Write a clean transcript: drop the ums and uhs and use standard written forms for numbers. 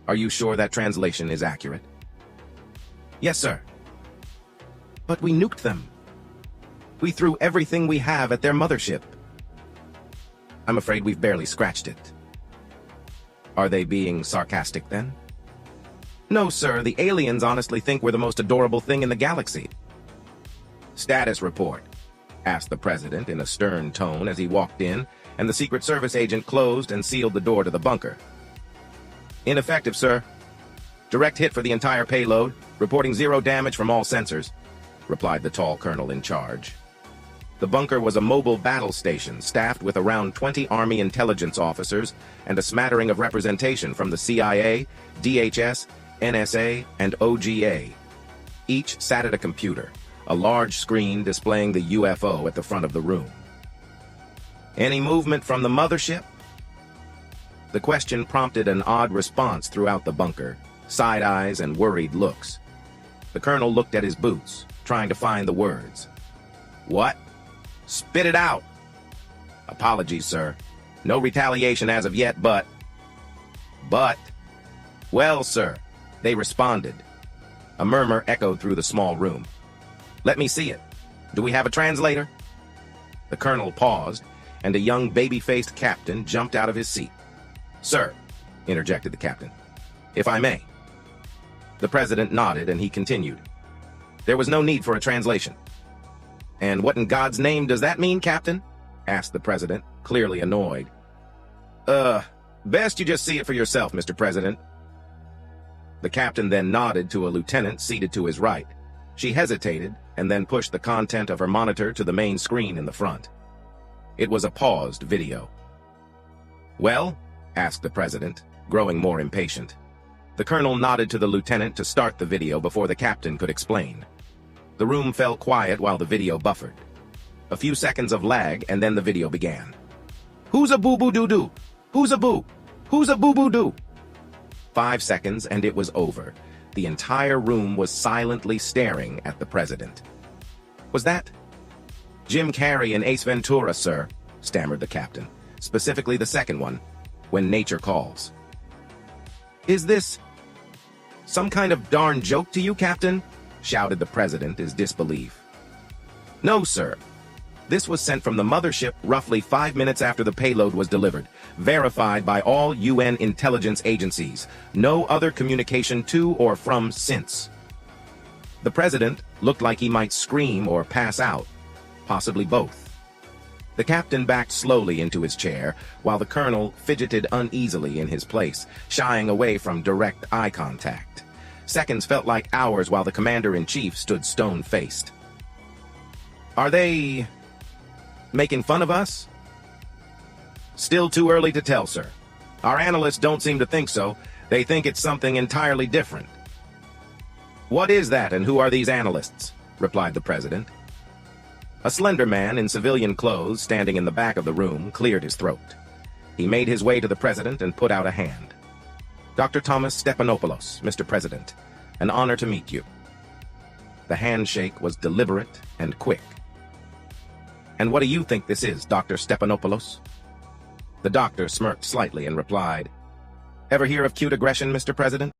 Are you sure that translation is accurate? Yes, sir. But we nuked them. We threw everything we have at their mothership. I'm afraid we've barely scratched it. Are they being sarcastic then? No, sir, the aliens honestly think we're the most adorable thing in the galaxy. Status report, asked the president in a stern tone as he walked in, and the Secret Service agent closed and sealed the door to the bunker. Ineffective, sir. Direct hit for the entire payload, reporting 0 damage from all sensors, replied the tall colonel in charge. The bunker was a mobile battle station staffed with around 20 Army intelligence officers and a smattering of representation from the CIA, DHS, NSA, and OGA. Each sat at a computer, a large screen displaying the UFO at the front of the room. Any movement from the mothership? The question prompted an odd response throughout the bunker, side eyes and worried looks. The colonel looked at his boots, trying to find the words. What? Spit it out! Apologies, sir. No retaliation as of yet, but... Well, sir, they responded. A murmur echoed through the small room. Let me see it. Do we have a translator? The colonel paused, and a young baby-faced captain jumped out of his seat. Sir, interjected the captain, if I may. The president nodded, and he continued. There was no need for a translation. And what in God's name does that mean, Captain? Asked the president, clearly annoyed. Best you just see it for yourself, Mr. President. The captain then nodded to a lieutenant seated to his right. She hesitated and then pushed the content of her monitor to the main screen in the front. It was a paused video. Well? Asked the president, growing more impatient. The colonel nodded to the lieutenant to start the video before the captain could explain. The room fell quiet while the video buffered. A few seconds of lag, and then the video began. Who's a boo-boo-doo-doo? Who's a boo? Who's a boo-boo-doo? 5 seconds, and it was over. The entire room was silently staring at the president. Was that? Jim Carrey and Ace Ventura, sir, stammered the captain. Specifically the second one, When Nature Calls. Is this some kind of darn joke to you, Captain? Shouted the president, his disbelief. No, sir. This was sent from the mothership roughly 5 minutes after the payload was delivered, verified by all UN intelligence agencies. No other communication to or from since. The president looked like he might scream or pass out, possibly both. The captain backed slowly into his chair, while the colonel fidgeted uneasily in his place, shying away from direct eye contact. Seconds felt like hours while the commander-in-chief stood stone-faced. Are they making fun of us? Still too early to tell, sir. Our analysts don't seem to think so. They think it's something entirely different. What is that, and who are these analysts? Replied the president. A slender man in civilian clothes standing in the back of the room cleared his throat. He made his way to the president and put out a hand. Dr. Thomas Stepanopoulos, Mr. President, an honor to meet you. The handshake was deliberate and quick. And what do you think this is, Dr. Stepanopoulos? The doctor smirked slightly and replied, Ever hear of cute aggression, Mr. President?